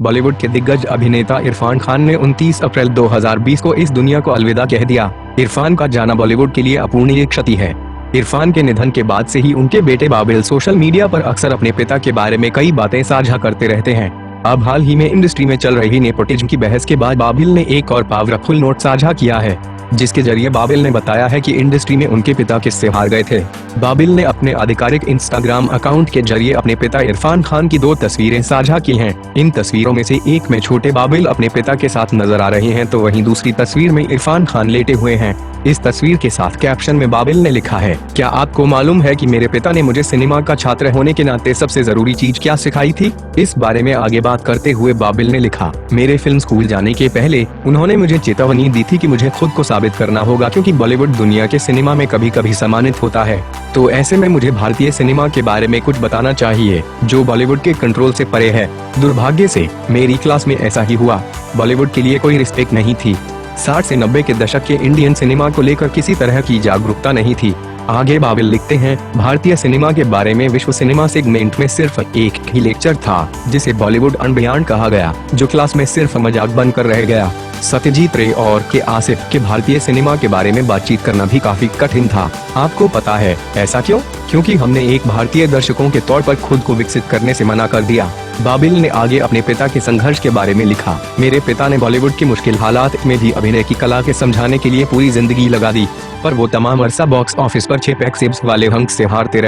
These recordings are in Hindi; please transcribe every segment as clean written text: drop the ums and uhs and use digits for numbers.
बॉलीवुड के दिग्गज अभिनेता इरफान खान ने 29 अप्रैल 2020 को इस दुनिया को अलविदा कह दिया। इरफान का जाना बॉलीवुड के लिए अपूरणीय क्षति है। इरफान के निधन के बाद से ही उनके बेटे बाबिल सोशल मीडिया पर अक्सर अपने पिता के बारे में कई बातें साझा करते रहते हैं। अब हाल ही में इंडस्ट्री में चल रही नेपोटिज्म की बहस के बाद बाबिल ने एक और पावरफुल नोट साझा किया है, जिसके जरिए बाबिल ने बताया है कि इंडस्ट्री में उनके पिता किससे हार गए थे। बाबिल ने अपने आधिकारिक इंस्टाग्राम अकाउंट के जरिए अपने पिता इरफान खान की 2 तस्वीरें साझा की हैं। इन तस्वीरों में से एक में छोटे बाबिल अपने पिता के साथ नजर आ रहे हैं, तो वहीं दूसरी तस्वीर में इरफान खान लेटे हुए हैं। इस तस्वीर के साथ कैप्शन में बाबिल ने लिखा है, क्या आपको मालूम है कि मेरे पिता ने मुझे सिनेमा का छात्र होने के नाते सबसे जरूरी चीज क्या सिखाई थी। इस बारे में आगे बात करते हुए बाबिल ने लिखा, मेरे फिल्म स्कूल जाने के पहले उन्होंने मुझे चेतावनी दी थी कि मुझे खुद को साबित करना होगा, क्योंकि बॉलीवुड दुनिया के सिनेमा में कभी कभी सम्मानित होता है। तो ऐसे में मुझे भारतीय सिनेमा के बारे में कुछ बताना चाहिए जो बॉलीवुड के कंट्रोल से परे है। दुर्भाग्य से मेरी क्लास में ऐसा ही हुआ। बॉलीवुड के लिए कोई रिस्पेक्ट नहीं थी। 60 से 90 के दशक के इंडियन सिनेमा को लेकर किसी तरह की जागरूकता नहीं थी। आगे बाबिल लिखते हैं, भारतीय सिनेमा के बारे में विश्व सिनेमा सेगमेंट में सिर्फ एक ही लेक्चर था, जिसे बॉलीवुड अनबियॉन्ड कहा गया, जो क्लास में सिर्फ मजाक बनकर रह गया। सत्यजीत रे और के आसिफ के भारतीय सिनेमा के बारे में बातचीत करना भी काफी कठिन था। आपको पता है ऐसा क्यों? क्योंकि हमने एक भारतीय दर्शकों के तौर पर खुद को विकसित करने से मना कर दिया। बाबिल ने आगे अपने पिता के संघर्ष के बारे में लिखा, मेरे पिता ने बॉलीवुड की मुश्किल हालात में भी अभिनय की कला के समझाने के लिए पूरी जिंदगी लगा दी, पर वो तमाम अरसा बॉक्स ऑफिस पर छेपैक्सिब्स वाले हंक से हारते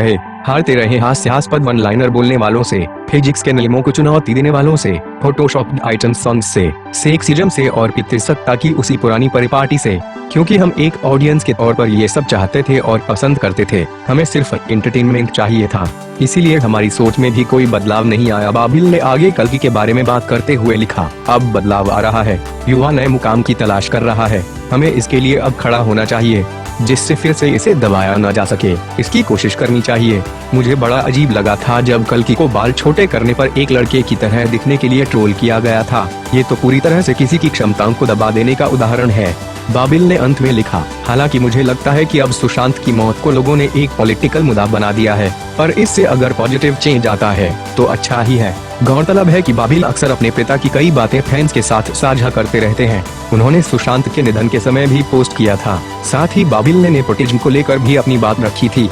रहे हास्यास्पद वन लाइनर बोलने वालों से, फिजिक्स के नियमों को चुनौती देने वालों से, फोटोशॉप आइटम सॉन्ग से, सेक्सिज्म से और पितृसत्ता की उसी पुरानी परिपाटी से। क्योंकि हम एक ऑडियंस के तौर पर ये सब चाहते थे और पसंद करते थे, हमें सिर्फ एंटरटेनमेंट चाहिए था, इसीलिए हमारी सोच में भी कोई बदलाव नहीं आया। बाबिल ने आगे कल्कि के बारे में बात करते हुए लिखा, अब बदलाव आ रहा है, युवा नए मुकाम की तलाश कर रहा है, हमें इसके लिए अब खड़ा होना चाहिए, जिससे फिर से इसे दबाया न जा सके, इसकी कोशिश करनी चाहिए। मुझे बड़ा अजीब लगा था जब कल्कि को बाल छोटे करने पर एक लड़के की तरह दिखने के लिए ट्रोल किया गया था। ये तो पूरी तरह से किसी की क्षमताओं को दबा देने का उदाहरण है। बाबिल ने अंत में लिखा, हालांकि मुझे लगता है कि अब सुशांत की मौत को लोगों ने एक पॉलिटिकल मुद्दा बना दिया है, पर इससे अगर पॉजिटिव चेंज आता है तो अच्छा ही है। गौरतलब है कि बाबिल अक्सर अपने पिता की कई बातें फैंस के साथ साझा करते रहते हैं। उन्होंने सुशांत के निधन के समय भी पोस्ट किया था। साथ ही बाबिल ने नेपोटिज्म को लेकर भी अपनी बात रखी थी।